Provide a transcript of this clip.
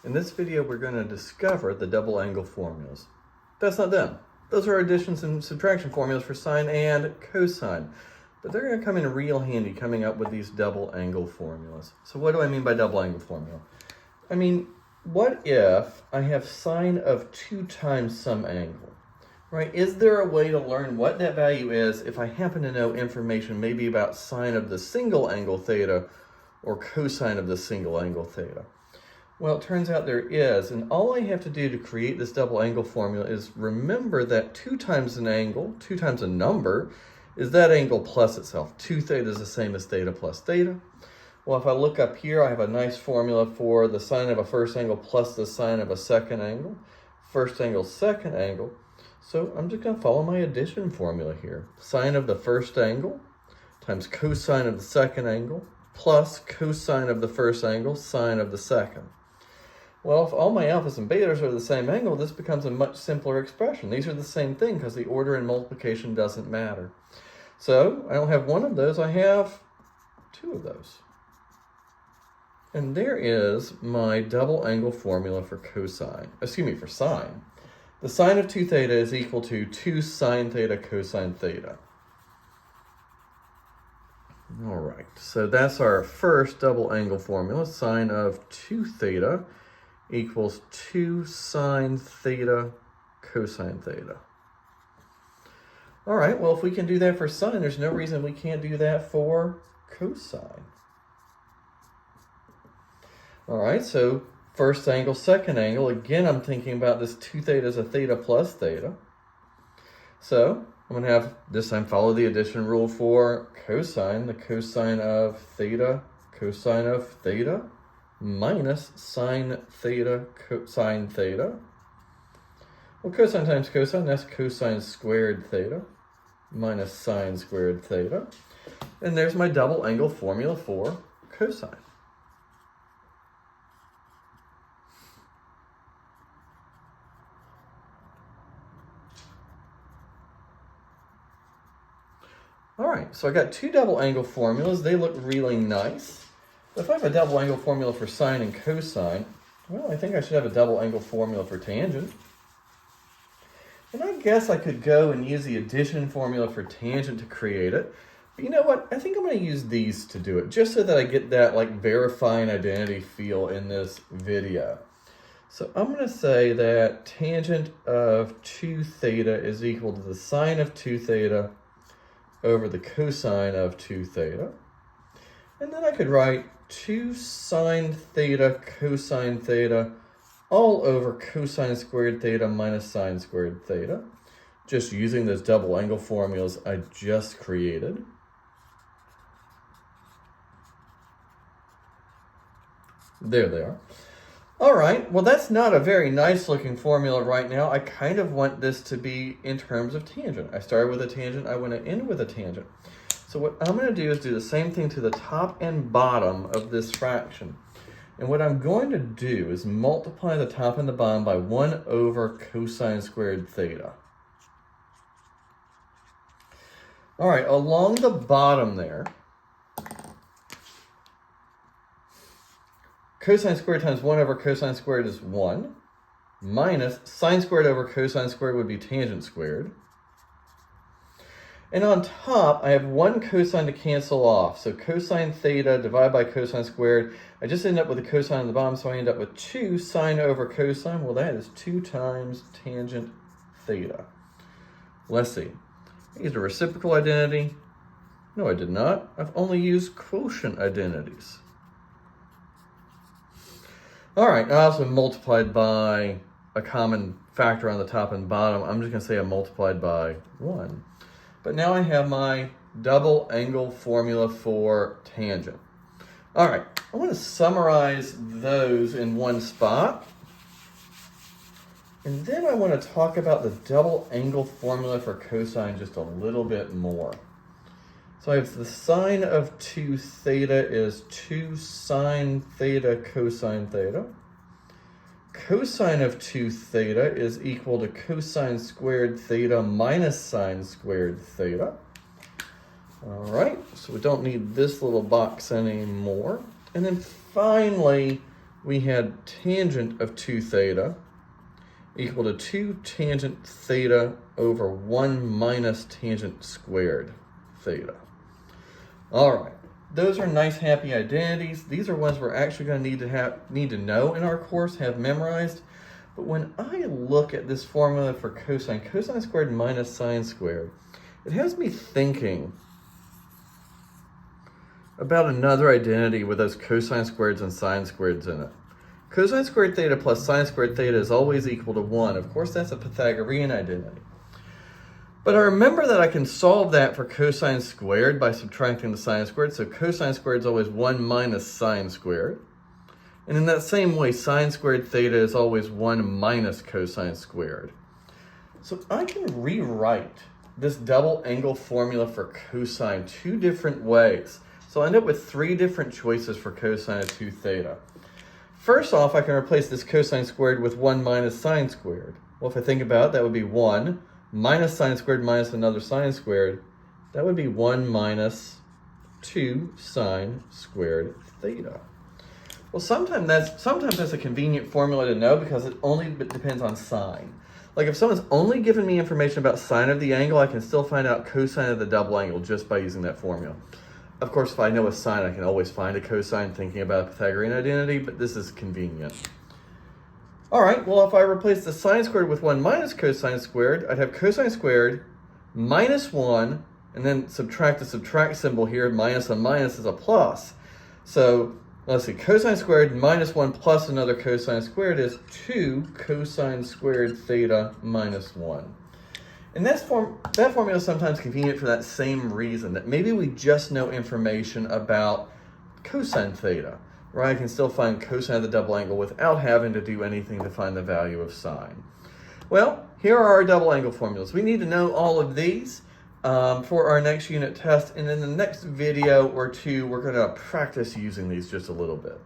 In this video, we're going to discover the double angle formulas. That's not them. Those are additions and subtraction formulas for sine and cosine. But they're going to come in real handy coming up with these double angle formulas. So what do I mean by double angle formula? I mean, what if I have sine of 2 times some angle? Right? Is there a way to learn what that value is if I happen to know information maybe about sine of the single angle theta or cosine of the single angle theta? Well, it turns out there is, and all I have to do to create this double angle formula is remember that 2 times an angle, 2 times a number, is that angle plus itself. 2 theta is the same as theta plus theta. Well, if I look up here, I have a nice formula for the sine of a first angle plus the sine of a second angle. First angle, second angle. So I'm just going to follow my addition formula here. Sine of the first angle times cosine of the second angle plus cosine of the first angle, sine of the second. Well, if all my alphas and betas are the same angle, this becomes a much simpler expression. These are the same thing because the order in multiplication doesn't matter. So I don't have one of those, I have 2 of those. And there is my double angle formula for for sine. The sine of 2 theta is equal to 2 sine theta cosine theta. All right, so that's our first double angle formula. Sine of 2 theta equals 2 sine theta cosine theta. All right, well, if we can do that for sine, there's no reason we can't do that for cosine. All right, so first angle, second angle. Again, I'm thinking about this 2 theta as a theta plus theta. So I'm going to have this time follow the addition rule for cosine. The cosine of theta, cosine of theta, minus sine theta, cosine theta. Well, cosine times cosine, that's cosine squared theta, minus sine squared theta. And there's my double angle formula for cosine. All right, so I got 2 double angle formulas. They look really nice. If I have a double angle formula for sine and cosine, well, I think I should have a double angle formula for tangent. And I guess I could go and use the addition formula for tangent to create it. But you know what? I think I'm going to use these to do it, just so that I get that like verifying identity feel in this video. So I'm going to say that tangent of 2 theta is equal to the sine of 2 theta over the cosine of 2 theta. And then I could write 2 sine theta cosine theta all over cosine squared theta minus sine squared theta, just using those double angle formulas I just created. There they are. All right, well, that's not a very nice looking formula right now. I kind of want this to be in terms of tangent. I started with a tangent, I want to end with a tangent. So what I'm going to do is do the same thing to the top and bottom of this fraction. And what I'm going to do is multiply the top and the bottom by 1 over cosine squared theta. All right, along the bottom there, cosine squared times 1 over cosine squared is 1, minus sine squared over cosine squared would be tangent squared. And on top, I have 1 cosine to cancel off. So cosine theta divided by cosine squared. I just end up with a cosine on the bottom, so I end up with 2 sine over cosine. Well, that is 2 times tangent theta. Let's see. I used a reciprocal identity. No, I did not. I've only used quotient identities. All right, I also multiplied by a common factor on the top and bottom. I'm just going to say I multiplied by 1. But now I have my double angle formula for tangent. All right, I want to summarize those in one spot. And then I want to talk about the double angle formula for cosine just a little bit more. So I have the sine of 2 theta is 2 sine theta cosine theta. Cosine of 2 theta is equal to cosine squared theta minus sine squared theta. All right, so we don't need this little box anymore. And then finally, we had tangent of 2 theta equal to 2 tangent theta over 1 minus tangent squared theta. All right, those are nice happy identities. These are ones we're actually going to need to know in our course, have memorized. But when I look at this formula for cosine squared minus sine squared, it has me thinking about another identity with those cosine squareds and sine squareds in it. Cosine squared theta plus sine squared theta is always equal to 1. Of course, that's a Pythagorean identity. But I remember that I can solve that for cosine squared by subtracting the sine squared. So cosine squared is always 1 minus sine squared. And in that same way, sine squared theta is always 1 minus cosine squared. So I can rewrite this double angle formula for cosine 2 different ways. So I end up with 3 different choices for cosine of 2 theta. First off, I can replace this cosine squared with 1 minus sine squared. Well, if I think about it, that would be 1 minus sine squared minus another sine squared. That would be 1 minus 2 sine squared theta. Well, sometimes that's a convenient formula to know because it only depends on sine. Like if someone's only given me information about sine of the angle, I can still find out cosine of the double angle just by using that formula. Of course, if I know a sine, I can always find a cosine thinking about a Pythagorean identity, but this is convenient. All right, well, if I replace the sine squared with 1 minus cosine squared, I'd have cosine squared minus 1, and then subtract the subtract symbol here. Minus and minus is a plus. So let's see, cosine squared minus 1 plus another cosine squared is 2 cosine squared theta minus 1. And that formula is sometimes convenient for that same reason, that maybe we just know information about cosine theta, right? I can still find cosine of the double angle without having to do anything to find the value of sine. Well, here are our double angle formulas. We need to know all of these for our next unit test, and in the next video or two, we're going to practice using these just a little bit.